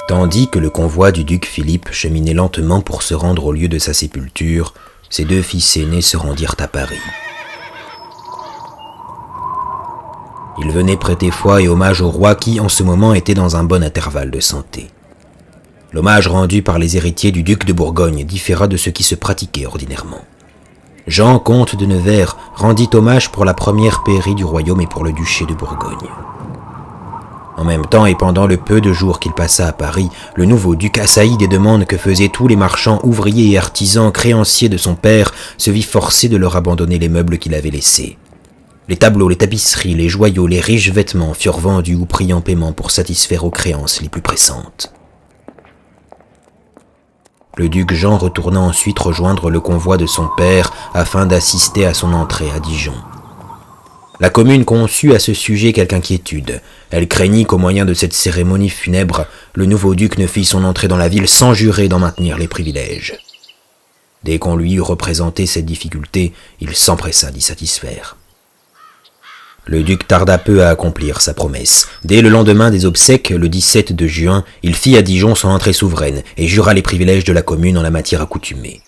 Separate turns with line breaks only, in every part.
Tandis que le convoi du duc Philippe cheminait lentement pour se rendre au lieu de sa sépulture, ses deux fils aînés se rendirent à Paris. Ils venaient prêter foi et hommage au roi qui, en ce moment, était dans un bon intervalle de santé. L'hommage rendu par les héritiers du duc de Bourgogne différa de ce qui se pratiquait ordinairement. Jean, comte de Nevers, rendit hommage pour la première pairie du royaume et pour le duché de Bourgogne. En même temps et pendant le peu de jours qu'il passa à Paris, le nouveau duc, assailli des demandes que faisaient tous les marchands, ouvriers et artisans créanciers de son père, se vit forcé de leur abandonner les meubles qu'il avait laissés. Les tableaux, les tapisseries, les joyaux, les riches vêtements furent vendus ou pris en paiement pour satisfaire aux créances les plus pressantes. Le duc Jean retourna ensuite rejoindre le convoi de son père afin d'assister à son entrée à Dijon. La commune conçut à ce sujet quelque inquiétude. Elle craignit qu'au moyen de cette cérémonie funèbre, le nouveau duc ne fît son entrée dans la ville sans jurer d'en maintenir les privilèges. Dès qu'on lui eut représenté cette difficulté, il s'empressa d'y satisfaire. Le duc tarda peu à accomplir sa promesse. Dès le lendemain des obsèques, le 17 de juin, il fit à Dijon son entrée souveraine et jura les privilèges de la commune en la matière accoutumée.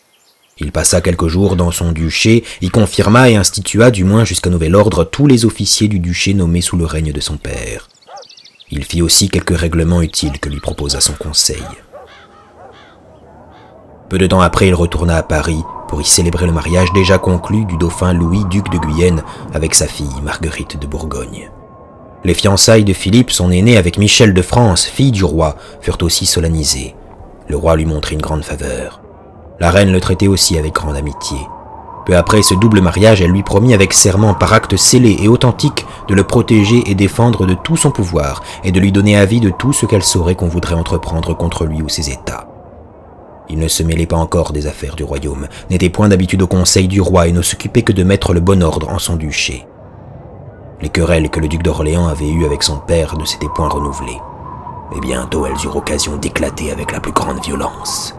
Il passa quelques jours dans son duché, y confirma et institua, du moins jusqu'à nouvel ordre, tous les officiers du duché nommés sous le règne de son père. Il fit aussi quelques règlements utiles que lui proposa son conseil. Peu de temps après, il retourna à Paris pour y célébrer le mariage déjà conclu du dauphin Louis, duc de Guyenne, avec sa fille Marguerite de Bourgogne. Les fiançailles de Philippe, son aîné, avec Michel de France, fille du roi, furent aussi solennisées. Le roi lui montrait une grande faveur. La reine le traitait aussi avec grande amitié. Peu après ce double mariage, elle lui promit avec serment par acte scellé et authentique de le protéger et défendre de tout son pouvoir et de lui donner avis de tout ce qu'elle saurait qu'on voudrait entreprendre contre lui ou ses états. Il ne se mêlait pas encore des affaires du royaume, n'était point d'habitude au conseil du roi et ne s'occupait que de mettre le bon ordre en son duché. Les querelles que le duc d'Orléans avait eues avec son père ne s'étaient point renouvelées. Mais bientôt elles eurent occasion d'éclater avec la plus grande violence.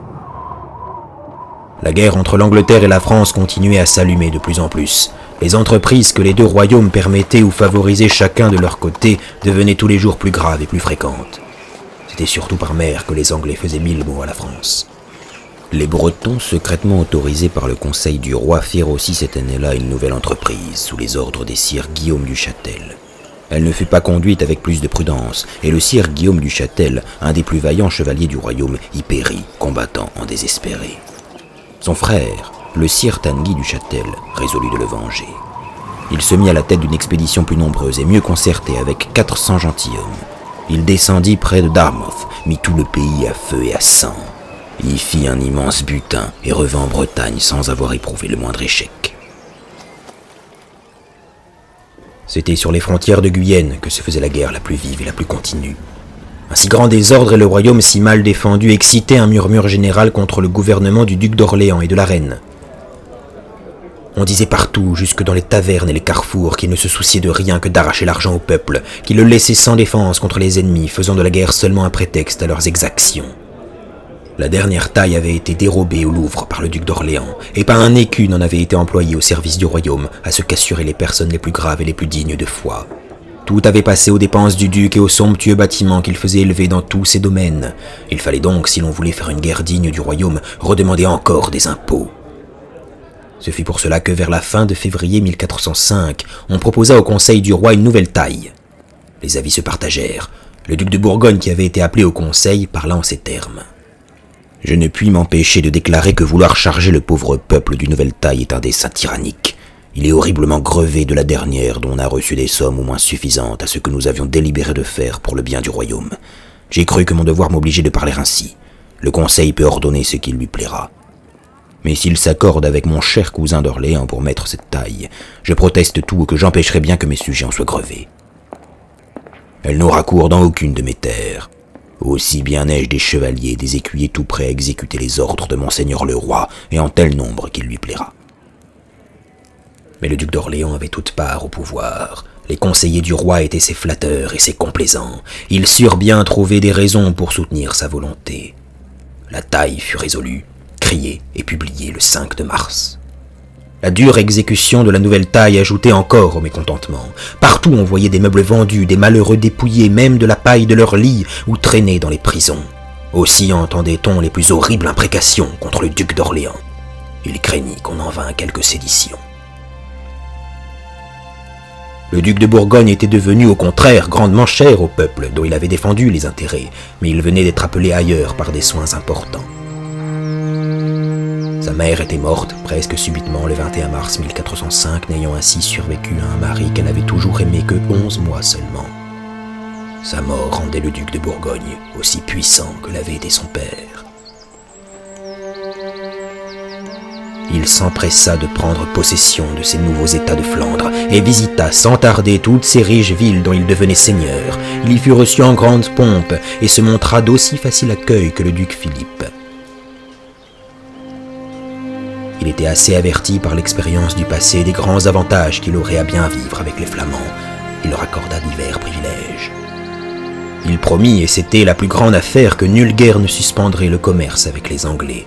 La guerre entre l'Angleterre et la France continuait à s'allumer de plus en plus. Les entreprises que les deux royaumes permettaient ou favorisaient chacun de leur côté devenaient tous les jours plus graves et plus fréquentes. C'était surtout par mer que les Anglais faisaient mille maux à la France. Les Bretons, secrètement autorisés par le conseil du roi, firent aussi cette année-là une nouvelle entreprise, sous les ordres des sires Guillaume du Châtel. Elle ne fut pas conduite avec plus de prudence, et le sire Guillaume du Châtel, un des plus vaillants chevaliers du royaume, y périt, combattant en désespéré. Son frère, le sire Tanguy du Châtel, résolut de le venger. Il se mit à la tête d'une expédition plus nombreuse et mieux concertée avec 400 gentilshommes. Il descendit près de Dartmouth, mit tout le pays à feu et à sang. Il y fit un immense butin et revint en Bretagne sans avoir éprouvé le moindre échec. C'était sur les frontières de Guyenne que se faisait la guerre la plus vive et la plus continue. Un si grand désordre et le royaume si mal défendu excitaient un murmure général contre le gouvernement du duc d'Orléans et de la reine. On disait partout, jusque dans les tavernes et les carrefours, qu'il ne se souciait de rien que d'arracher l'argent au peuple, qu'il le laissait sans défense contre les ennemis, faisant de la guerre seulement un prétexte à leurs exactions. La dernière taille avait été dérobée au Louvre par le duc d'Orléans, et pas un écu n'en avait été employé au service du royaume, à ce qu'assuraient les personnes les plus graves et les plus dignes de foi. Tout avait passé aux dépenses du duc et aux somptueux bâtiments qu'il faisait élever dans tous ses domaines. Il fallait donc, si l'on voulait faire une guerre digne du royaume, redemander encore des impôts. Ce fut pour cela que vers la fin de février 1405, on proposa au conseil du roi une nouvelle taille. Les avis se partagèrent. Le duc de Bourgogne, qui avait été appelé au conseil, parla en ces termes. « Je ne puis m'empêcher de déclarer que vouloir charger le pauvre peuple d'une nouvelle taille est un dessein tyrannique. Il est horriblement grevé de la dernière dont on a reçu des sommes au moins suffisantes à ce que nous avions délibéré de faire pour le bien du royaume. J'ai cru que mon devoir m'obligeait de parler ainsi. Le conseil peut ordonner ce qui lui plaira. Mais s'il s'accorde avec mon cher cousin d'Orléans pour mettre cette taille, je proteste tout que j'empêcherai bien que mes sujets en soient grevés. Elle n'aura cours dans aucune de mes terres. Aussi bien ai-je des chevaliers et des écuyers tout prêts à exécuter les ordres de monseigneur le roi, et en tel nombre qu'il lui plaira. » Mais le duc d'Orléans avait toute part au pouvoir. Les conseillers du roi étaient ses flatteurs et ses complaisants. Ils surent bien trouver des raisons pour soutenir sa volonté. La taille fut résolue, criée et publiée le 5 de mars. La dure exécution de la nouvelle taille ajoutait encore au mécontentement. Partout on voyait des meubles vendus, des malheureux dépouillés, même de la paille de leur lit ou traînés dans les prisons. Aussi entendait-on les plus horribles imprécations contre le duc d'Orléans. Il craignit qu'on en vînt à quelque sédition. Le duc de Bourgogne était devenu au contraire grandement cher au peuple dont il avait défendu les intérêts, mais il venait d'être appelé ailleurs par des soins importants. Sa mère était morte presque subitement le 21 mars 1405, n'ayant ainsi survécu à un mari qu'elle avait toujours aimé que 11 mois seulement. Sa mort rendait le duc de Bourgogne aussi puissant que l'avait été son père. Il s'empressa de prendre possession de ces nouveaux États de Flandre et visita sans tarder toutes ces riches villes dont il devenait seigneur. Il y fut reçu en grande pompe et se montra d'aussi facile accueil que le duc Philippe. Il était assez averti par l'expérience du passé des grands avantages qu'il aurait à bien vivre avec les Flamands. Il leur accorda divers privilèges. Il promit, et c'était la plus grande affaire, que nulle guerre ne suspendrait le commerce avec les Anglais.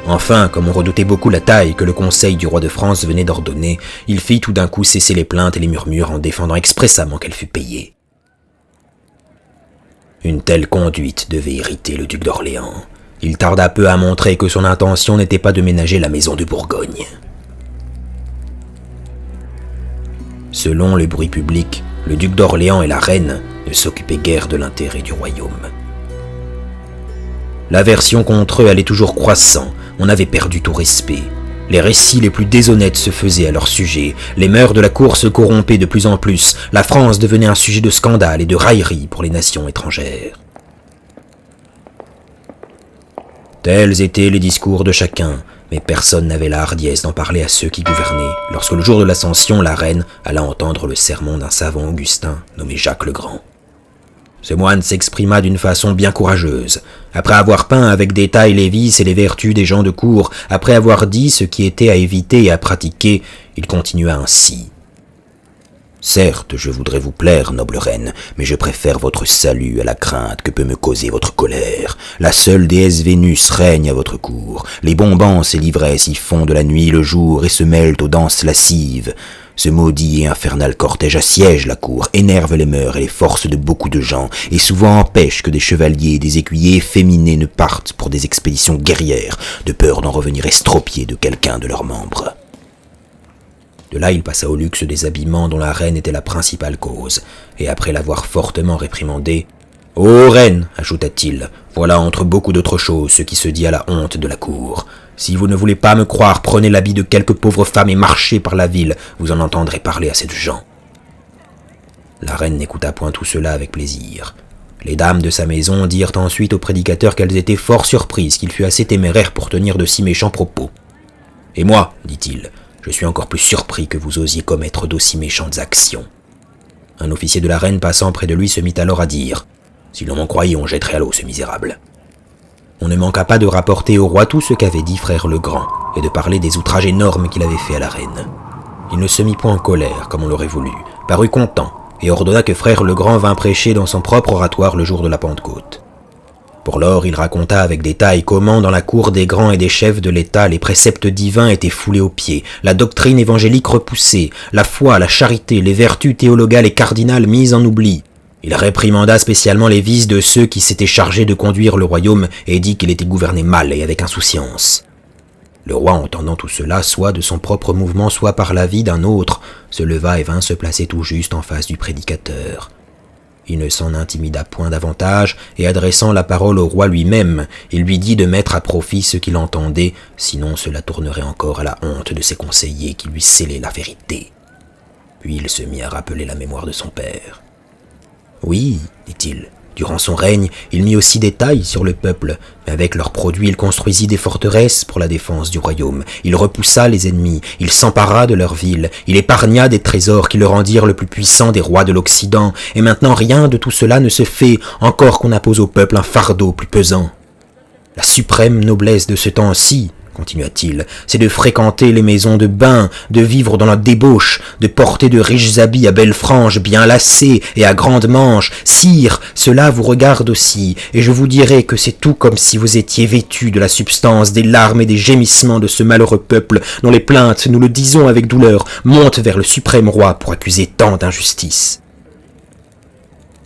Enfin, comme on redoutait beaucoup la taille que le conseil du roi de France venait d'ordonner, il fit tout d'un coup cesser les plaintes et les murmures en défendant expressément qu'elle fût payée. Une telle conduite devait irriter le duc d'Orléans. Il tarda peu à montrer que son intention n'était pas de ménager la maison de Bourgogne. Selon le bruit public, le duc d'Orléans et la reine ne s'occupaient guère de l'intérêt du royaume. L'aversion contre eux allait toujours croissant, on avait perdu tout respect. Les récits les plus déshonnêtes se faisaient à leur sujet, les mœurs de la cour se corrompaient de plus en plus, la France devenait un sujet de scandale et de raillerie pour les nations étrangères. Tels étaient les discours de chacun, mais personne n'avait la hardiesse d'en parler à ceux qui gouvernaient, lorsque le jour de l'Ascension, la reine alla entendre le sermon d'un savant augustin nommé Jacques le Grand. Ce moine s'exprima d'une façon bien courageuse. Après avoir peint avec détail les vices et les vertus des gens de cour, après avoir dit ce qui était à éviter et à pratiquer, il continua ainsi. « Certes, je voudrais vous plaire, noble reine, mais je préfère votre salut à la crainte que peut me causer votre colère. La seule déesse Vénus règne à votre cour. Les bombances et l'ivresse y fondent la nuit et le jour et se mêlent aux danses lascives. Ce maudit et infernal cortège assiège la cour, énerve les mœurs et les forces de beaucoup de gens, et souvent empêche que des chevaliers et des écuyers efféminés ne partent pour des expéditions guerrières, de peur d'en revenir estropiés de quelqu'un de leurs membres. » De là, il passa au luxe des habillements dont la reine était la principale cause, et après l'avoir fortement réprimandée, « Ô reine, ajouta-t-il, voilà entre beaucoup d'autres choses ce qui se dit à la honte de la cour. Si vous ne voulez pas me croire, prenez l'habit de quelques pauvres femmes et marchez par la ville, vous en entendrez parler à cette gens. » La reine n'écouta point tout cela avec plaisir. Les dames de sa maison dirent ensuite au prédicateur qu'elles étaient fort surprises qu'il fût assez téméraire pour tenir de si méchants propos. « Et moi, dit-il, je suis encore plus surpris que vous osiez commettre d'aussi méchantes actions. » Un officier de la reine passant près de lui se mit alors à dire « Si l'on m'en croyait, on jetterait à l'eau ce misérable. » On ne manqua pas de rapporter au roi tout ce qu'avait dit frère le Grand, et de parler des outrages énormes qu'il avait fait à la reine. Il ne se mit point en colère, comme on l'aurait voulu, parut content, et ordonna que frère le Grand vint prêcher dans son propre oratoire le jour de la Pentecôte. Pour lors, il raconta avec détail comment, dans la cour des grands et des chefs de l'État, les préceptes divins étaient foulés aux pieds, la doctrine évangélique repoussée, la foi, la charité, les vertus théologales et cardinales mises en oubli. Il réprimanda spécialement les vices de ceux qui s'étaient chargés de conduire le royaume et dit qu'il était gouverné mal et avec insouciance. Le roi, entendant tout cela, soit de son propre mouvement, soit par l'avis d'un autre, se leva et vint se placer tout juste en face du prédicateur. Il ne s'en intimida point davantage, et adressant la parole au roi lui-même, il lui dit de mettre à profit ce qu'il entendait, sinon cela tournerait encore à la honte de ses conseillers qui lui scellaient la vérité. Puis il se mit à rappeler la mémoire de son père. « Oui, dit-il, Durant son règne, il mit aussi des tailles sur le peuple, mais avec leurs produits, il construisit des forteresses pour la défense du royaume. Il repoussa les ennemis, il s'empara de leurs villes, il épargna des trésors qui le rendirent le plus puissant des rois de l'Occident, et maintenant rien de tout cela ne se fait, encore qu'on impose au peuple un fardeau plus pesant. La suprême noblesse de ce temps-ci, continua-t-il, c'est de fréquenter les maisons de bain, de vivre dans la débauche, de porter de riches habits à belles franges, bien lacés et à grandes manches. Sire, cela vous regarde aussi, et je vous dirai que c'est tout comme si vous étiez vêtu de la substance des larmes et des gémissements de ce malheureux peuple, dont les plaintes, nous le disons avec douleur, montent vers le suprême roi pour accuser tant d'injustice.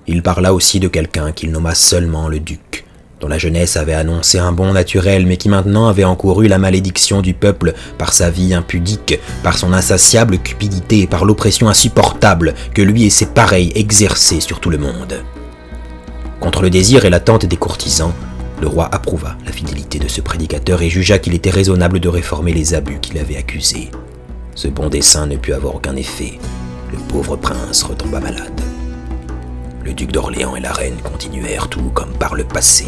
Il parla aussi de quelqu'un qu'il nomma seulement le duc, dont la jeunesse avait annoncé un bon naturel, mais qui maintenant avait encouru la malédiction du peuple par sa vie impudique, par son insatiable cupidité et par l'oppression insupportable que lui et ses pareils exerçaient sur tout le monde. Contre le désir et l'attente des courtisans, le roi approuva la fidélité de ce prédicateur et jugea qu'il était raisonnable de réformer les abus qu'il avait accusés. Ce bon dessein ne put avoir aucun effet. Le pauvre prince retomba malade. Le duc d'Orléans et la reine continuèrent tout comme par le passé.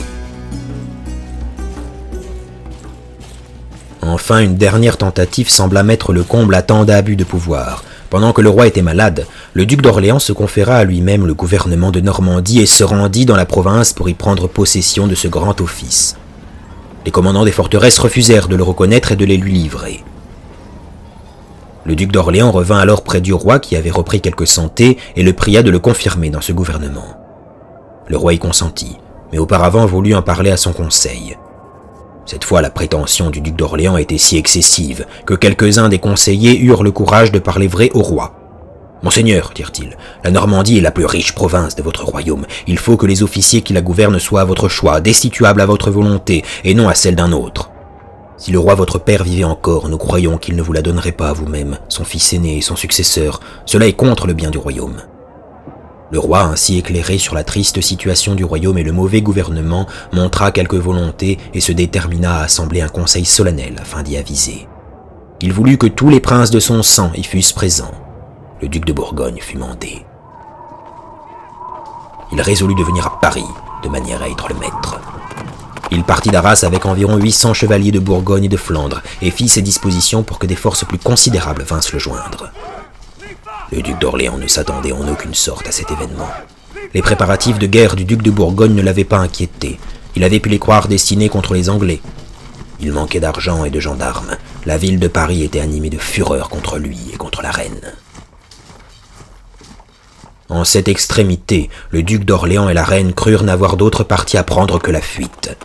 Enfin, une dernière tentative sembla mettre le comble à tant d'abus de pouvoir. Pendant que le roi était malade, le duc d'Orléans se conféra à lui-même le gouvernement de Normandie et se rendit dans la province pour y prendre possession de ce grand office. Les commandants des forteresses refusèrent de le reconnaître et de les lui livrer. Le duc d'Orléans revint alors près du roi qui avait repris quelque santé et le pria de le confirmer dans ce gouvernement. Le roi y consentit, mais auparavant voulut en parler à son conseil. Cette fois, la prétention du duc d'Orléans était si excessive que quelques-uns des conseillers eurent le courage de parler vrai au roi. « Monseigneur, dirent-ils, la Normandie est la plus riche province de votre royaume. Il faut que les officiers qui la gouvernent soient à votre choix, destituables à votre volonté, et non à celle d'un autre. Si le roi votre père vivait encore, nous croyons qu'il ne vous la donnerait pas à vous-même, son fils aîné et son successeur. Cela est contre le bien du royaume. » Le roi, ainsi éclairé sur la triste situation du royaume et le mauvais gouvernement, montra quelque volonté et se détermina à assembler un conseil solennel afin d'y aviser. Il voulut que tous les princes de son sang y fussent présents. Le duc de Bourgogne fut mandé. Il résolut de venir à Paris, de manière à être le maître. Il partit d'Arras avec environ 800 chevaliers de Bourgogne et de Flandre et fit ses dispositions pour que des forces plus considérables vinssent le joindre. Le duc d'Orléans ne s'attendait en aucune sorte à cet événement. Les préparatifs de guerre du duc de Bourgogne ne l'avaient pas inquiété. Il avait pu les croire destinés contre les Anglais. Il manquait d'argent et de gendarmes. La ville de Paris était animée de fureur contre lui et contre la reine. En cette extrémité, le duc d'Orléans et la reine crurent n'avoir d'autre parti à prendre que la fuite.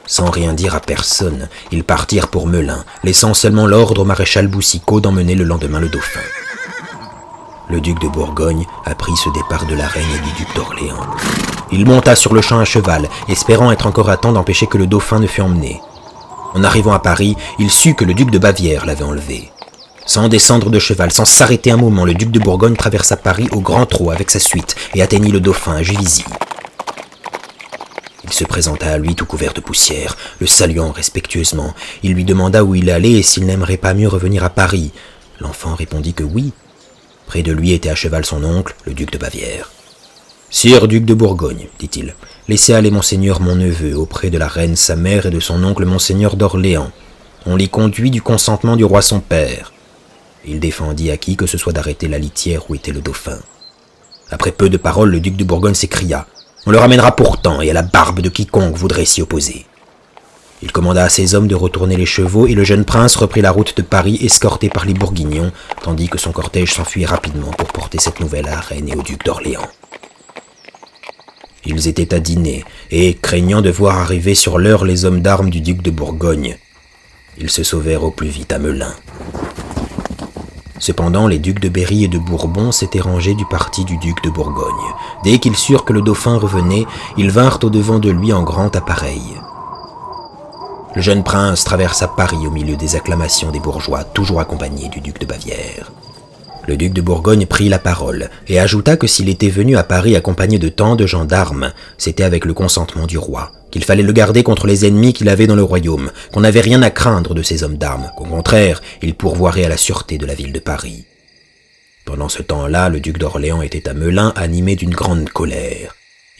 Sans rien dire à personne, ils partirent pour Melun, laissant seulement l'ordre au maréchal Boucicaut d'emmener le lendemain le dauphin. Le duc de Bourgogne apprit ce départ de la reine et du duc d'Orléans. Il monta sur le champ à cheval, espérant être encore à temps d'empêcher que le dauphin ne fût emmené. En arrivant à Paris, il sut que le duc de Bavière l'avait enlevé. Sans descendre de cheval, sans s'arrêter un moment, le duc de Bourgogne traversa Paris au grand trot avec sa suite et atteignit le dauphin à Juvisy. Il se présenta à lui tout couvert de poussière, le saluant respectueusement. Il lui demanda où il allait et s'il n'aimerait pas mieux revenir à Paris. L'enfant répondit que oui. Près de lui était à cheval son oncle, le duc de Bavière. « Sire duc de Bourgogne, dit-il, laissez aller monseigneur mon neveu auprès de la reine sa mère et de son oncle monseigneur d'Orléans. On l'y conduit du consentement du roi son père. » Il défendit à qui que ce soit d'arrêter la litière où était le dauphin. Après peu de paroles, le duc de Bourgogne s'écria « On le ramènera pourtant et à la barbe de quiconque voudrait s'y opposer. » Il commanda à ses hommes de retourner les chevaux et le jeune prince reprit la route de Paris escorté par les Bourguignons, tandis que son cortège s'enfuit rapidement pour porter cette nouvelle à la reine et au duc d'Orléans. Ils étaient à dîner et, craignant de voir arriver sur l'heure les hommes d'armes du duc de Bourgogne, ils se sauvèrent au plus vite à Melun. Cependant, les ducs de Berry et de Bourbon s'étaient rangés du parti du duc de Bourgogne. Dès qu'ils surent que le dauphin revenait, ils vinrent au-devant de lui en grand appareil. Le jeune prince traversa Paris au milieu des acclamations des bourgeois, toujours accompagné du duc de Bavière. Le duc de Bourgogne prit la parole et ajouta que s'il était venu à Paris accompagné de tant de gendarmes, c'était avec le consentement du roi, qu'il fallait le garder contre les ennemis qu'il avait dans le royaume, qu'on n'avait rien à craindre de ces hommes d'armes, qu'au contraire, il pourvoirait à la sûreté de la ville de Paris. Pendant ce temps-là, le duc d'Orléans était à Melun, animé d'une grande colère.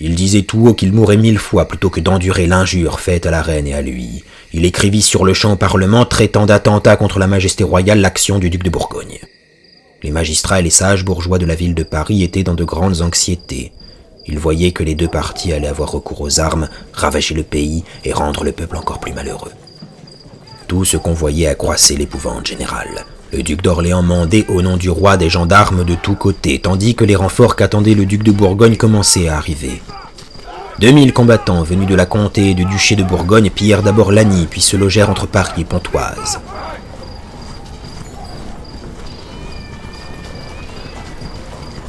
Il disait tout haut qu'il mourrait 1000 fois plutôt que d'endurer l'injure faite à la reine et à lui. Il écrivit sur le champ au Parlement, traitant d'attentat contre la majesté royale l'action du duc de Bourgogne. Les magistrats et les sages bourgeois de la ville de Paris étaient dans de grandes anxiétés. Ils voyaient que les deux partis allaient avoir recours aux armes, ravager le pays et rendre le peuple encore plus malheureux. Tout ce qu'on voyait accroissait l'épouvante générale. Le duc d'Orléans mandait au nom du roi des gendarmes de tous côtés, tandis que les renforts qu'attendait le duc de Bourgogne commençaient à arriver. 2000 combattants venus de la comté et du duché de Bourgogne pillèrent d'abord Lagny, puis se logèrent entre Paris et Pontoise.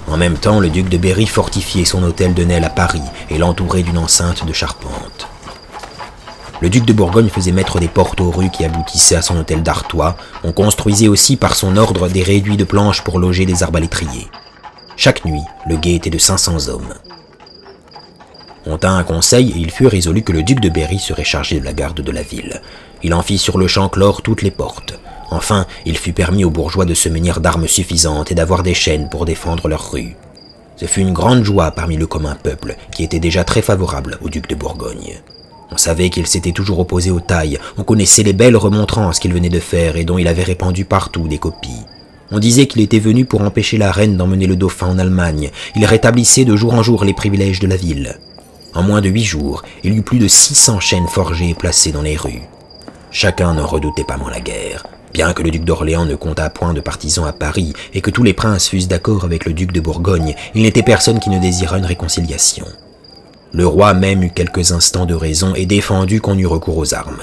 En même temps, le duc de Berry fortifiait son hôtel de Nesle à Paris et l'entourait d'une enceinte de charpente. Le duc de Bourgogne faisait mettre des portes aux rues qui aboutissaient à son hôtel d'Artois. On construisait aussi par son ordre des réduits de planches pour loger des arbalétriers. Chaque nuit, le guet était de 500 hommes. On tint un conseil et il fut résolu que le duc de Berry serait chargé de la garde de la ville. Il en fit sur le champ clore toutes les portes. Enfin, il fut permis aux bourgeois de se munir d'armes suffisantes et d'avoir des chaînes pour défendre leurs rues. Ce fut une grande joie parmi le commun peuple, qui était déjà très favorable au duc de Bourgogne. On savait qu'il s'était toujours opposé aux tailles, on connaissait les belles remontrances qu'il venait de faire et dont il avait répandu partout des copies. On disait qu'il était venu pour empêcher la reine d'emmener le dauphin en Allemagne. Il rétablissait de jour en jour les privilèges de la ville. En moins de 8 jours, il y eut plus de 600 chaînes forgées et placées dans les rues. Chacun n'en redoutait pas moins la guerre. Bien que le duc d'Orléans ne comptât point de partisans à Paris et que tous les princes fussent d'accord avec le duc de Bourgogne, il n'était personne qui ne désirât une réconciliation. Le roi même eut quelques instants de raison et défendit qu'on eût recours aux armes.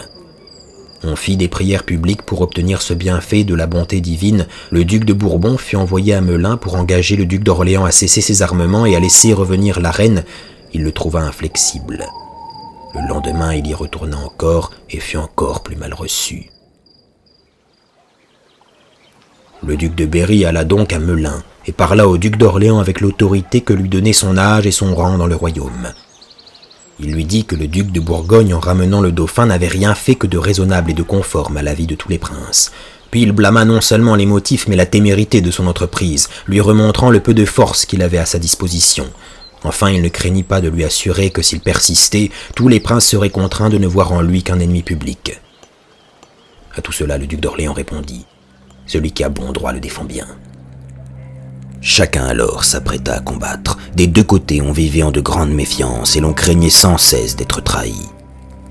On fit des prières publiques pour obtenir ce bienfait de la bonté divine. Le duc de Bourbon fut envoyé à Melun pour engager le duc d'Orléans à cesser ses armements et à laisser revenir la reine. Il le trouva inflexible. Le lendemain, il y retourna encore et fut encore plus mal reçu. Le duc de Berry alla donc à Melun et parla au duc d'Orléans avec l'autorité que lui donnait son âge et son rang dans le royaume. Il lui dit que le duc de Bourgogne, en ramenant le dauphin, n'avait rien fait que de raisonnable et de conforme à l'avis de tous les princes. Puis il blâma non seulement les motifs, mais la témérité de son entreprise, lui remontrant le peu de force qu'il avait à sa disposition. Enfin, il ne craignit pas de lui assurer que s'il persistait, tous les princes seraient contraints de ne voir en lui qu'un ennemi public. À tout cela, le duc d'Orléans répondit « Celui qui a bon droit le défend bien ». Chacun alors s'apprêta à combattre. Des deux côtés on vivait en de grandes méfiances et l'on craignait sans cesse d'être trahi.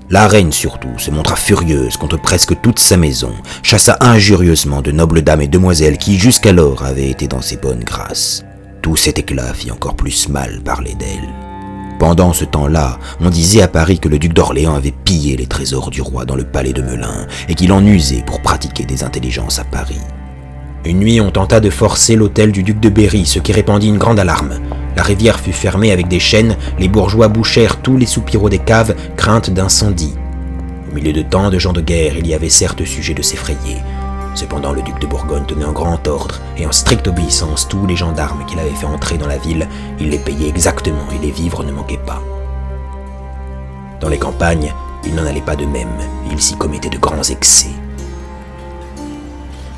La reine surtout se montra furieuse contre presque toute sa maison, chassa injurieusement de nobles dames et demoiselles qui jusqu'alors avaient été dans ses bonnes grâces. Tout cet éclat fit encore plus mal parler d'elle. Pendant ce temps-là, on disait à Paris que le duc d'Orléans avait pillé les trésors du roi dans le palais de Melun et qu'il en usait pour pratiquer des intelligences à Paris. Une nuit, on tenta de forcer l'hôtel du duc de Berry, ce qui répandit une grande alarme. La rivière fut fermée avec des chaînes, les bourgeois bouchèrent tous les soupiraux des caves, crainte d'incendie. Au milieu de tant de gens de guerre, il y avait certes sujet de s'effrayer. Cependant, le duc de Bourgogne tenait en grand ordre et en stricte obéissance tous les gendarmes qu'il avait fait entrer dans la ville. Il les payait exactement et les vivres ne manquaient pas. Dans les campagnes, il n'en allait pas de même, il s'y commettait de grands excès.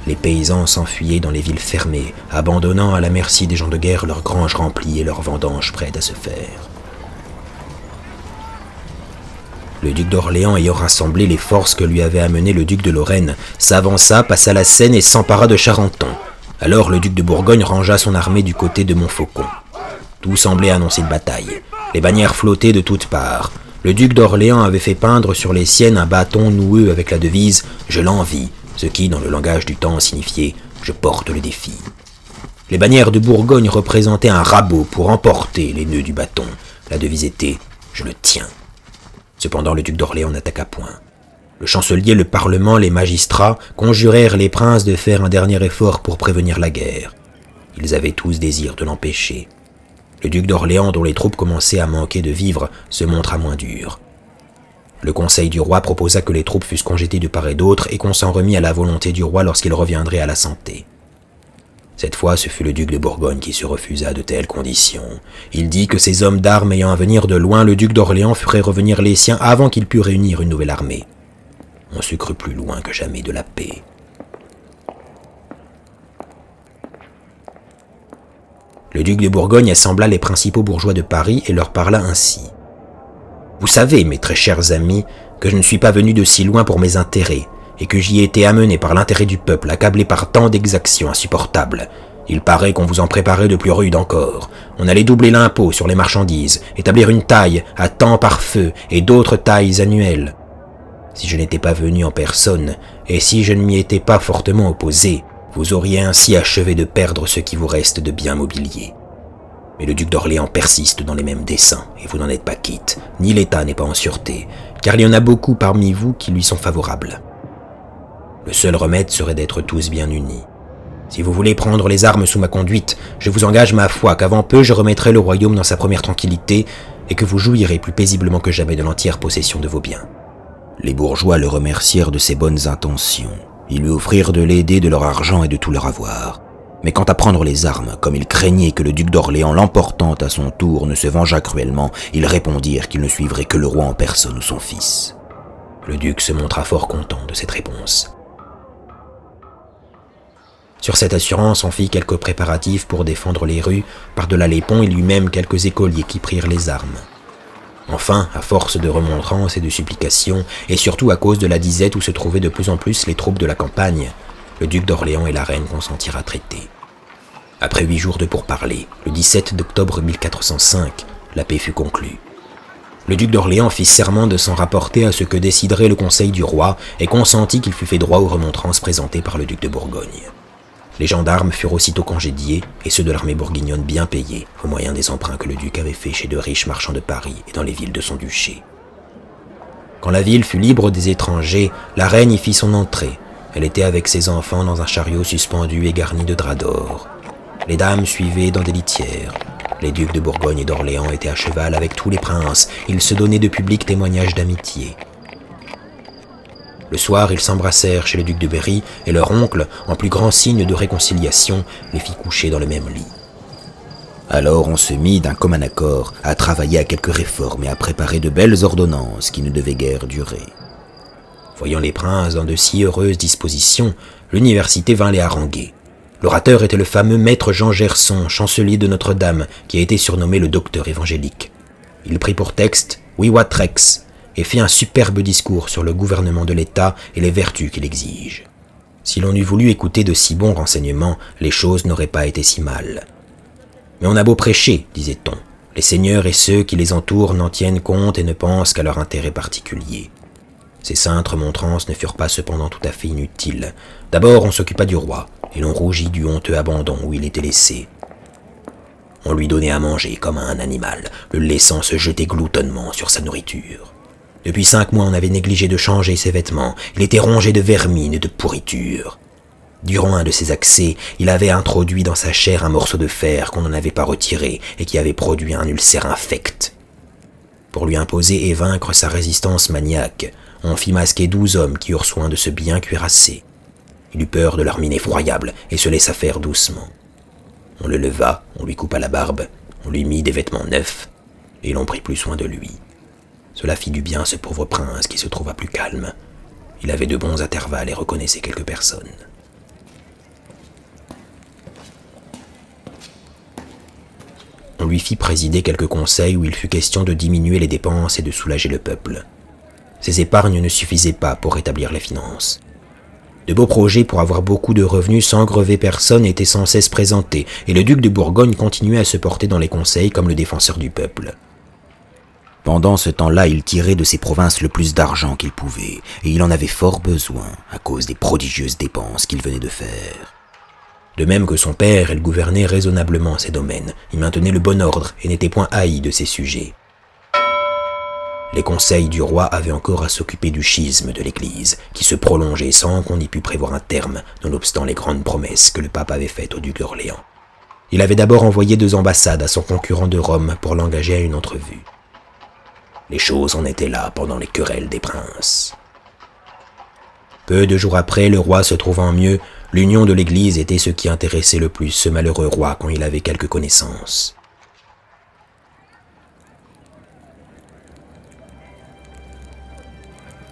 Les paysans s'enfuyaient dans les villes fermées, abandonnant à la merci des gens de guerre leurs granges remplies et leurs vendanges prêtes à se faire. Le duc d'Orléans, ayant rassemblé les forces que lui avait amenées le duc de Lorraine, s'avança, passa la Seine et s'empara de Charenton. Alors le duc de Bourgogne rangea son armée du côté de Montfaucon. Tout semblait annoncer une bataille. Les bannières flottaient de toutes parts. Le duc d'Orléans avait fait peindre sur les siennes un bâton noueux avec la devise « Je l'envie », ce qui, dans le langage du temps, signifiait « Je porte le défi ». Les bannières de Bourgogne représentaient un rabot pour emporter les nœuds du bâton. La devise était « Je le tiens ». Cependant, le duc d'Orléans n'attaqua point. Le chancelier, le parlement, les magistrats conjurèrent les princes de faire un dernier effort pour prévenir la guerre. Ils avaient tous désir de l'empêcher. Le duc d'Orléans, dont les troupes commençaient à manquer de vivres, se montra moins dur. Le conseil du roi proposa que les troupes fussent congédiées de part et d'autre et qu'on s'en remît à la volonté du roi lorsqu'il reviendrait à la santé. Cette fois, ce fut le duc de Bourgogne qui se refusa à de telles conditions. Il dit que ses hommes d'armes ayant à venir de loin, le duc d'Orléans ferait revenir les siens avant qu'il pût réunir une nouvelle armée. On se crut plus loin que jamais de la paix. Le duc de Bourgogne assembla les principaux bourgeois de Paris et leur parla ainsi. « Vous savez, mes très chers amis, que je ne suis pas venu de si loin pour mes intérêts, et que j'y ai été amené par l'intérêt du peuple, accablé par tant d'exactions insupportables. Il paraît qu'on vous en préparait de plus rudes encore. On allait doubler l'impôt sur les marchandises, établir une taille à temps par feu et d'autres tailles annuelles. Si je n'étais pas venu en personne, et si je ne m'y étais pas fortement opposé, vous auriez ainsi achevé de perdre ce qui vous reste de biens mobiliers. Mais le duc d'Orléans persiste dans les mêmes desseins, et vous n'en êtes pas quitte, ni l'État n'est pas en sûreté, car il y en a beaucoup parmi vous qui lui sont favorables. Le seul remède serait d'être tous bien unis. Si vous voulez prendre les armes sous ma conduite, je vous engage ma foi qu'avant peu je remettrai le royaume dans sa première tranquillité et que vous jouirez plus paisiblement que jamais de l'entière possession de vos biens. » Les bourgeois le remercièrent de ses bonnes intentions. Ils lui offrirent de l'aider de leur argent et de tout leur avoir. Mais quant à prendre les armes, comme ils craignaient que le duc d'Orléans, l'emportant à son tour, ne se vengeât cruellement, ils répondirent qu'ils ne suivraient que le roi en personne ou son fils. Le duc se montra fort content de cette réponse. Sur cette assurance, on fit quelques préparatifs pour défendre les rues, par-delà les ponts et lui-même quelques écoliers qui prirent les armes. Enfin, à force de remontrances et de supplications, et surtout à cause de la disette où se trouvaient de plus en plus les troupes de la campagne, le duc d'Orléans et la reine consentirent à traiter. Après 8 jours de pourparlers, le 17 d'octobre 1405, la paix fut conclue. Le duc d'Orléans fit serment de s'en rapporter à ce que déciderait le conseil du roi et consentit qu'il fût fait droit aux remontrances présentées par le duc de Bourgogne. Les gendarmes furent aussitôt congédiés et ceux de l'armée bourguignonne bien payés au moyen des emprunts que le duc avait faits chez de riches marchands de Paris et dans les villes de son duché. Quand la ville fut libre des étrangers, la reine y fit son entrée. Elle était avec ses enfants dans un chariot suspendu et garni de drap d'or. Les dames suivaient dans des litières. Les ducs de Bourgogne et d'Orléans étaient à cheval avec tous les princes. Ils se donnaient de publics témoignages d'amitié. Le soir, ils s'embrassèrent chez le duc de Berry et leur oncle, en plus grand signe de réconciliation, les fit coucher dans le même lit. Alors on se mit d'un commun accord à travailler à quelques réformes et à préparer de belles ordonnances qui ne devaient guère durer. Voyant les princes dans de si heureuses dispositions, l'université vint les haranguer. L'orateur était le fameux maître Jean Gerson, chancelier de Notre-Dame, qui a été surnommé le docteur évangélique. Il prit pour texte « Vivat Rex » et fit un superbe discours sur le gouvernement de l'État et les vertus qu'il exige. Si l'on eût voulu écouter de si bons renseignements, les choses n'auraient pas été si mal. Mais on a beau prêcher, disait-on, les seigneurs et ceux qui les entourent n'en tiennent compte et ne pensent qu'à leur intérêt particulier. Ces saintes remontrances ne furent pas cependant tout à fait inutiles. D'abord on s'occupa du roi, et l'on rougit du honteux abandon où il était laissé. On lui donnait à manger comme à un animal, le laissant se jeter gloutonnement sur sa nourriture. Depuis 5 mois, on avait négligé de changer ses vêtements. Il était rongé de vermine et de pourriture. Durant un de ses accès, il avait introduit dans sa chair un morceau de fer qu'on n'en avait pas retiré et qui avait produit un ulcère infect. Pour lui imposer et vaincre sa résistance maniaque, on fit masquer 12 hommes qui eurent soin de se bien cuirasser. Il eut peur de leur mine effroyable et se laissa faire doucement. On le leva, on lui coupa la barbe, on lui mit des vêtements neufs et l'on prit plus soin de lui. Cela fit du bien à ce pauvre prince qui se trouva plus calme. Il avait de bons intervalles et reconnaissait quelques personnes. On lui fit présider quelques conseils où il fut question de diminuer les dépenses et de soulager le peuple. Ses épargnes ne suffisaient pas pour rétablir les finances. De beaux projets pour avoir beaucoup de revenus sans grever personne étaient sans cesse présentés, et le duc de Bourgogne continuait à se porter dans les conseils comme le défenseur du peuple. Pendant ce temps-là, il tirait de ses provinces le plus d'argent qu'il pouvait, et il en avait fort besoin à cause des prodigieuses dépenses qu'il venait de faire. De même que son père, il gouvernait raisonnablement ses domaines, il maintenait le bon ordre et n'était point haï de ses sujets. Les conseils du roi avaient encore à s'occuper du schisme de l'Église, qui se prolongeait sans qu'on y pût prévoir un terme, nonobstant les grandes promesses que le pape avait faites au duc d'Orléans. Il avait d'abord envoyé 2 ambassades à son concurrent de Rome pour l'engager à une entrevue. Les choses en étaient là pendant les querelles des princes. Peu de jours après, le roi se trouvant mieux, l'union de l'Église était ce qui intéressait le plus ce malheureux roi quand il avait quelque connaissance.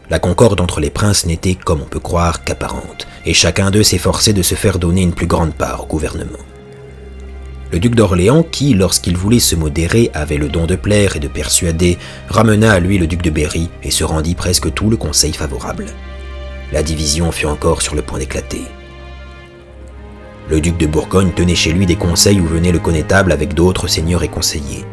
La concorde entre les princes n'était, comme on peut croire, qu'apparente, et chacun d'eux s'efforçait de se faire donner une plus grande part au gouvernement. Le duc d'Orléans, qui, lorsqu'il voulait se modérer, avait le don de plaire et de persuader, ramena à lui le duc de Berry et se rendit presque tout le conseil favorable. La division fut encore sur le point d'éclater. Le duc de Bourgogne tenait chez lui des conseils où venait le connétable avec d'autres seigneurs et conseillers.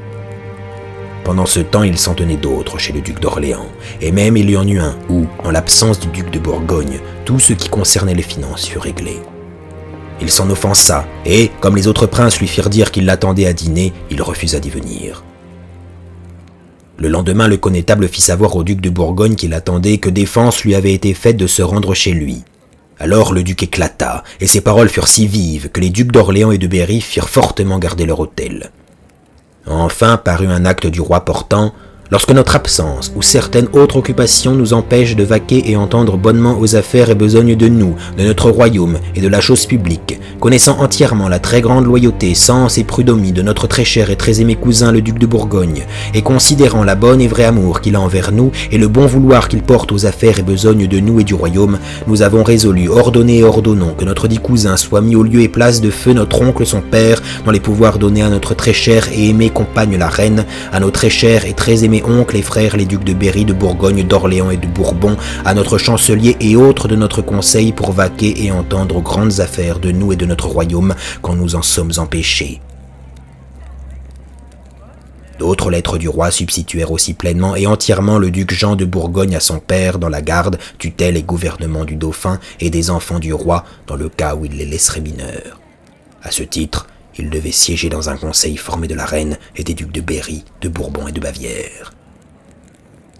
Pendant ce temps, il s'en tenait d'autres chez le duc d'Orléans, et même il y en eut un où, en l'absence du duc de Bourgogne, tout ce qui concernait les finances fut réglé. Il s'en offensa, et, comme les autres princes lui firent dire qu'il l'attendait à dîner, il refusa d'y venir. Le lendemain, le connétable fit savoir au duc de Bourgogne qu'il attendait que défense lui avait été faite de se rendre chez lui. Alors le duc éclata, et ses paroles furent si vives que les ducs d'Orléans et de Berry firent fortement garder leur hôtel. Enfin parut un acte du roi portant « Lorsque notre absence ou certaine autre occupation nous empêche de vaquer et entendre bonnement aux affaires et besognes de nous, de notre royaume et de la chose publique, connaissant entièrement la très grande loyauté, sens et prud'homie de notre très cher et très aimé cousin le duc de Bourgogne, et considérant la bonne et vraie amour qu'il a envers nous et le bon vouloir qu'il porte aux affaires et besognes de nous et du royaume, nous avons résolu, ordonné et ordonnons que notre dit cousin soit mis au lieu et place de feu notre oncle son père, dans les pouvoirs donnés à notre très chère et aimée compagne la reine, à nos très chers et très aimés oncles et frères les ducs de Berry, de Bourgogne, d'Orléans et de Bourbon, à notre chancelier et autres de notre conseil pour vaquer et entendre aux grandes affaires de nous et de notre royaume quand nous en sommes empêchés. » D'autres lettres du roi substituèrent aussi pleinement et entièrement le duc Jean de Bourgogne à son père dans la garde, tutelle et gouvernement du dauphin et des enfants du roi dans le cas où il les laisserait mineurs. À ce titre, il devait siéger dans un conseil formé de la reine et des ducs de Berry, de Bourbon et de Bavière.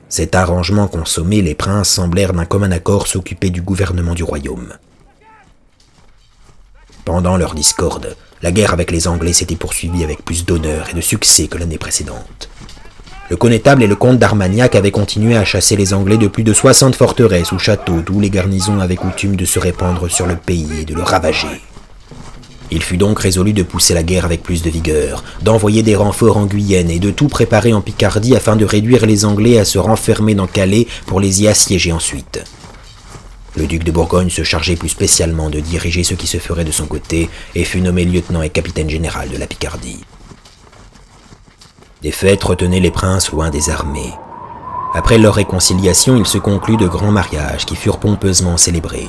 Cet arrangement consommé, les princes semblèrent d'un commun accord s'occuper du gouvernement du royaume. Pendant leur discorde, la guerre avec les Anglais s'était poursuivie avec plus d'honneur et de succès que l'année précédente. Le connétable et le comte d'Armagnac avaient continué à chasser les Anglais de plus de 60 forteresses ou châteaux d'où les garnisons avaient coutume de se répandre sur le pays et de le ravager. Il fut donc résolu de pousser la guerre avec plus de vigueur, d'envoyer des renforts en Guyenne et de tout préparer en Picardie afin de réduire les Anglais à se renfermer dans Calais pour les y assiéger ensuite. Le duc de Bourgogne se chargeait plus spécialement de diriger ce qui se ferait de son côté et fut nommé lieutenant et capitaine général de la Picardie. Des fêtes retenaient les princes loin des armées. Après leur réconciliation, il se conclut de grands mariages qui furent pompeusement célébrés.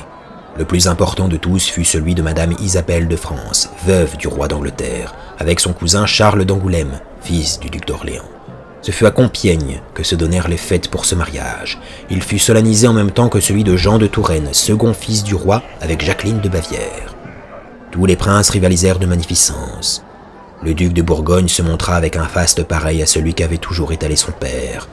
Le plus important de tous fut celui de Madame Isabelle de France, veuve du roi d'Angleterre, avec son cousin Charles d'Angoulême, fils du duc d'Orléans. Ce fut à Compiègne que se donnèrent les fêtes pour ce mariage. Il fut solennisé en même temps que celui de Jean de Touraine, second fils du roi, avec Jacqueline de Bavière. Tous les princes rivalisèrent de magnificence. Le duc de Bourgogne se montra avec un faste pareil à celui qu'avait toujours étalé son père.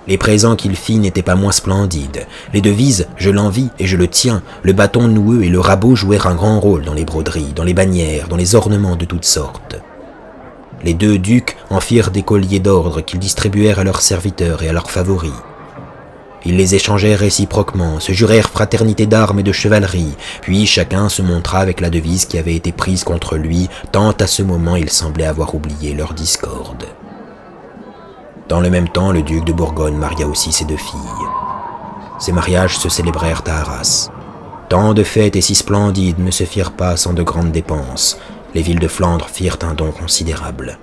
Les présents qu'il fit n'étaient pas moins splendides. Les devises « Je l'envie et je le tiens », le bâton noueux et le rabot jouèrent un grand rôle dans les broderies, dans les bannières, dans les ornements de toutes sortes. Les deux ducs en firent des colliers d'ordre qu'ils distribuèrent à leurs serviteurs et à leurs favoris. Ils les échangèrent réciproquement, se jurèrent fraternité d'armes et de chevalerie, puis chacun se montra avec la devise qui avait été prise contre lui, tant à ce moment il semblait avoir oublié leur discorde. Dans le même temps, le duc de Bourgogne maria aussi ses deux filles. Ces mariages se célébrèrent à Arras. Tant de fêtes et si splendides ne se firent pas sans de grandes dépenses. Les villes de Flandre firent un don considérable.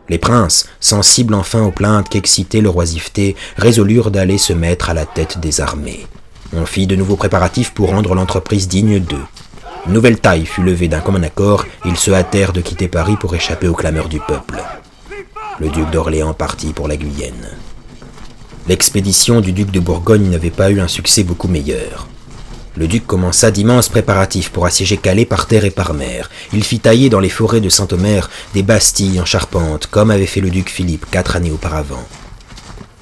Les princes, sensibles enfin aux plaintes qu'excitait leur oisiveté, résolurent d'aller se mettre à la tête des armées. On fit de nouveaux préparatifs pour rendre l'entreprise digne d'eux. Une nouvelle taille fut levée d'un commun accord, et ils se hâtèrent de quitter Paris pour échapper aux clameurs du peuple. Le duc d'Orléans partit pour la Guyenne. L'expédition du duc de Bourgogne n'avait pas eu un succès beaucoup meilleur. Le duc commença d'immenses préparatifs pour assiéger Calais par terre et par mer. Il fit tailler dans les forêts de Saint-Omer des bastilles en charpente, comme avait fait le duc Philippe 4 années auparavant.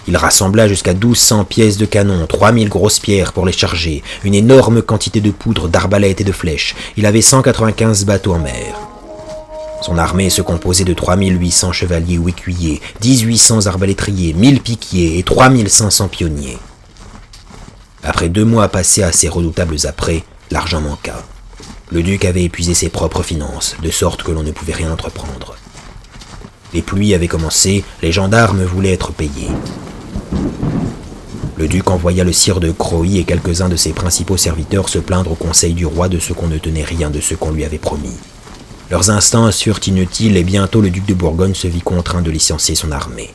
Il rassembla jusqu'à 1200 pièces de canon, 3000 grosses pierres pour les charger, une énorme quantité de poudre, d'arbalètes et de flèches. Il avait 195 bateaux en mer. Son armée se composait de 3800 chevaliers ou écuyers, 1800 arbalétriers, 1000 piquiers et 3500 pionniers. Après 2 mois passés à ces redoutables apprêts, l'argent manqua. Le duc avait épuisé ses propres finances, de sorte que l'on ne pouvait rien entreprendre. Les pluies avaient commencé, les gendarmes voulaient être payés. Le duc envoya le sire de Croÿ et quelques-uns de ses principaux serviteurs se plaindre au conseil du roi de ce qu'on ne tenait rien de ce qu'on lui avait promis. Leurs instances furent inutiles et bientôt le duc de Bourgogne se vit contraint de licencier son armée.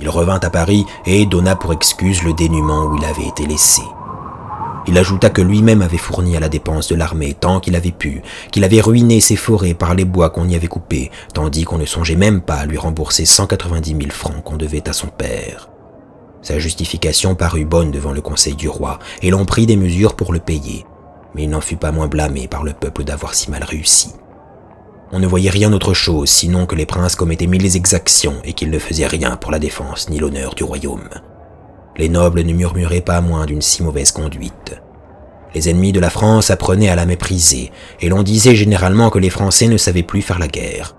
Il revint à Paris et donna pour excuse le dénuement où il avait été laissé. Il ajouta que lui-même avait fourni à la dépense de l'armée tant qu'il avait pu, qu'il avait ruiné ses forêts par les bois qu'on y avait coupés, tandis qu'on ne songeait même pas à lui rembourser 190 000 francs qu'on devait à son père. Sa justification parut bonne devant le conseil du roi, et l'on prit des mesures pour le payer, mais il n'en fut pas moins blâmé par le peuple d'avoir si mal réussi. On ne voyait rien autre chose, sinon que les princes commettaient mille exactions et qu'ils ne faisaient rien pour la défense ni l'honneur du royaume. Les nobles ne murmuraient pas moins d'une si mauvaise conduite. Les ennemis de la France apprenaient à la mépriser, et l'on disait généralement que les Français ne savaient plus faire la guerre.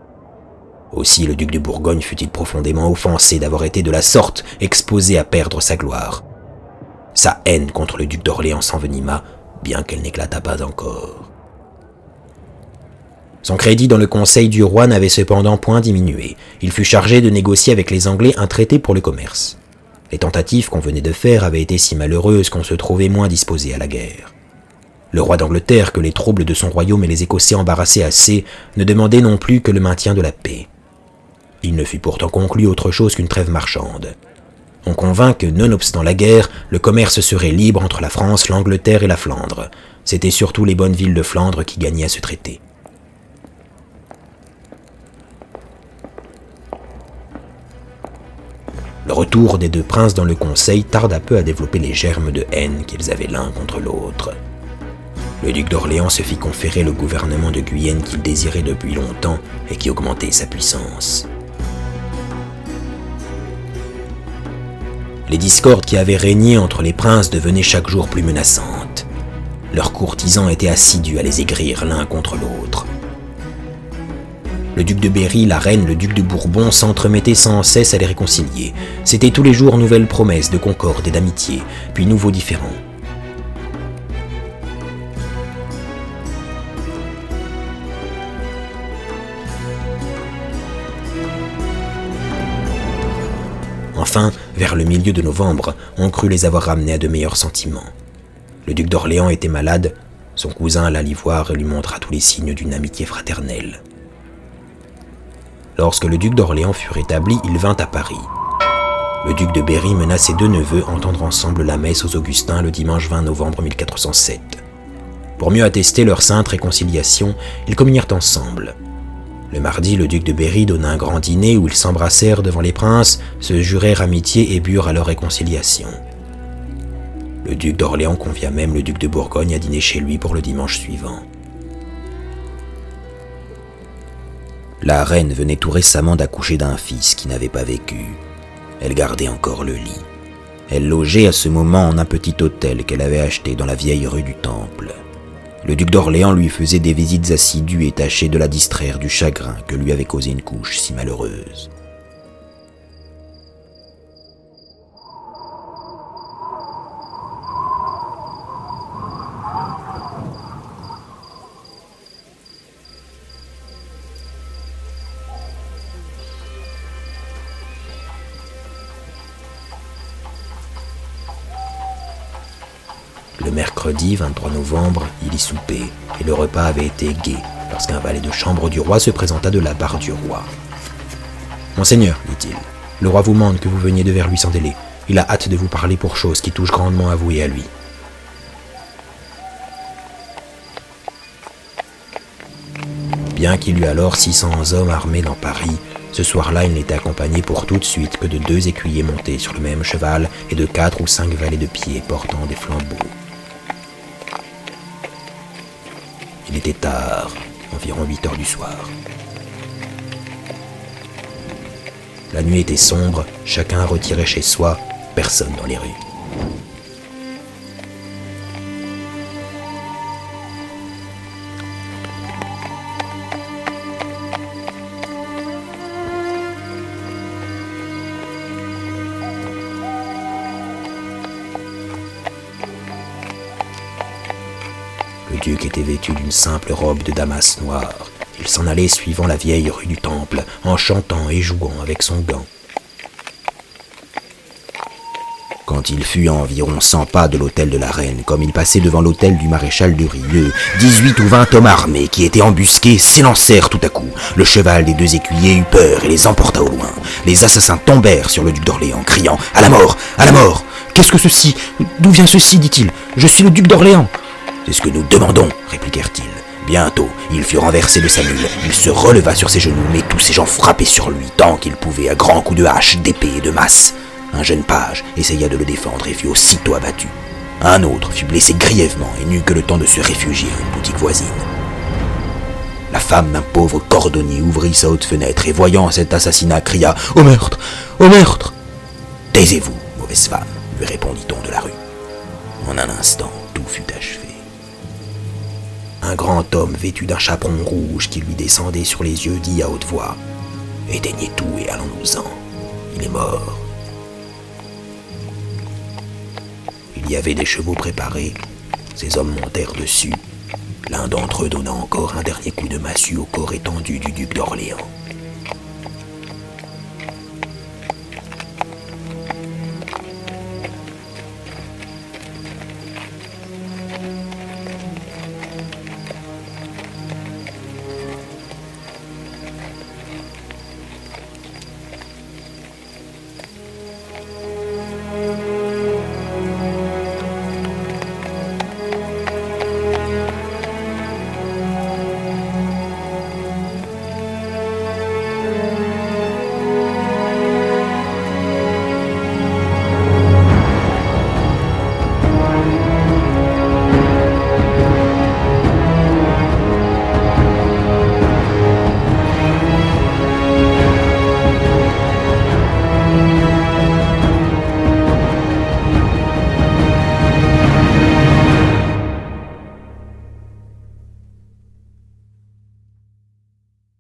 Aussi le duc de Bourgogne fut-il profondément offensé d'avoir été de la sorte exposé à perdre sa gloire. Sa haine contre le duc d'Orléans s'envenima, bien qu'elle n'éclatât pas encore. Son crédit dans le conseil du roi n'avait cependant point diminué. Il fut chargé de négocier avec les Anglais un traité pour le commerce. Les tentatives qu'on venait de faire avaient été si malheureuses qu'on se trouvait moins disposé à la guerre. Le roi d'Angleterre, que les troubles de son royaume et les Écossais embarrassaient assez, ne demandait non plus que le maintien de la paix. Il ne fut pourtant conclu autre chose qu'une trêve marchande. On convint que, nonobstant la guerre, le commerce serait libre entre la France, l'Angleterre et la Flandre. C'étaient surtout les bonnes villes de Flandre qui gagnaient à ce traité. Le retour des deux princes dans le conseil tarda peu à développer les germes de haine qu'ils avaient l'un contre l'autre. Le duc d'Orléans se fit conférer le gouvernement de Guyenne qu'il désirait depuis longtemps et qui augmentait sa puissance. Les discordes qui avaient régné entre les princes devenaient chaque jour plus menaçantes. Leurs courtisans étaient assidus à les aigrir l'un contre l'autre. Le duc de Berry, la reine, le duc de Bourbon s'entremettaient sans cesse à les réconcilier. C'étaient tous les jours nouvelles promesses de concorde et d'amitié, puis nouveaux différends. Enfin, vers le milieu de novembre, on crut les avoir ramenés à de meilleurs sentiments. Le duc d'Orléans était malade, son cousin alla l'y voir et lui montra tous les signes d'une amitié fraternelle. Lorsque le duc d'Orléans fut rétabli, il vint à Paris. Le duc de Berry mena ses deux neveux entendre ensemble la messe aux Augustins le dimanche 20 novembre 1407. Pour mieux attester leur sainte réconciliation, ils communièrent ensemble. Le mardi, le duc de Berry donna un grand dîner où ils s'embrassèrent devant les princes, se jurèrent amitié et burent à leur réconciliation. Le duc d'Orléans convia même le duc de Bourgogne à dîner chez lui pour le dimanche suivant. La reine venait tout récemment d'accoucher d'un fils qui n'avait pas vécu. Elle gardait encore le lit. Elle logeait à ce moment en un petit hôtel qu'elle avait acheté dans la vieille rue du Temple. Le duc d'Orléans lui faisait des visites assidues et tâchait de la distraire du chagrin que lui avait causé une couche si malheureuse. Le mercredi 23 novembre, il y soupait, et le repas avait été gai, lorsqu'un valet de chambre du roi se présenta de la part du roi. « Monseigneur, dit-il, le roi vous mande que vous veniez de vers lui sans délai. Il a hâte de vous parler pour choses qui touchent grandement à vous et à lui. » Bien qu'il eût alors 600 hommes armés dans Paris, ce soir-là, il n'était accompagné pour tout de suite que de 2 écuyers montés sur le même cheval et de 4 ou 5 valets de pied portant des flambeaux. Il était tard, environ 8 heures du soir. La nuit était sombre, chacun retirait chez soi, personne dans les rues. Le duc était vêtu d'une simple robe de damas noir. Il s'en allait suivant la vieille rue du Temple, en chantant et jouant avec son gant. Quand il fut à environ 100 pas de l'hôtel de la reine, comme il passait devant l'hôtel du maréchal de Rieux, 18 ou 20 hommes armés qui étaient embusqués s'élancèrent tout à coup. Le cheval des deux écuyers eut peur et les emporta au loin. Les assassins tombèrent sur le duc d'Orléans, criant « À la mort! À la mort !»« Qu'est-ce que ceci? D'où vient ceci ?» dit-il. « Je suis le duc d'Orléans !»« C'est ce que nous demandons, » répliquèrent-ils. Bientôt, il fut renversé de sa mule. Il se releva sur ses genoux, mais tous ses gens frappaient sur lui tant qu'ils pouvaient à grands coups de hache, d'épée et de masse. Un jeune page essaya de le défendre et fut aussitôt abattu. Un autre fut blessé grièvement et n'eut que le temps de se réfugier à une boutique voisine. La femme d'un pauvre cordonnier ouvrit sa haute fenêtre et voyant cet assassinat cria « Au meurtre! Au meurtre !»« Taisez-vous, mauvaise femme !» lui répondit-on de la rue. En un instant, tout fut achevé. Un grand homme vêtu d'un chaperon rouge qui lui descendait sur les yeux dit à haute voix « Éteignez tout et allons-nous-en, il est mort. » Il y avait des chevaux préparés, ces hommes montèrent dessus. L'un d'entre eux donna encore un dernier coup de massue au corps étendu du duc d'Orléans.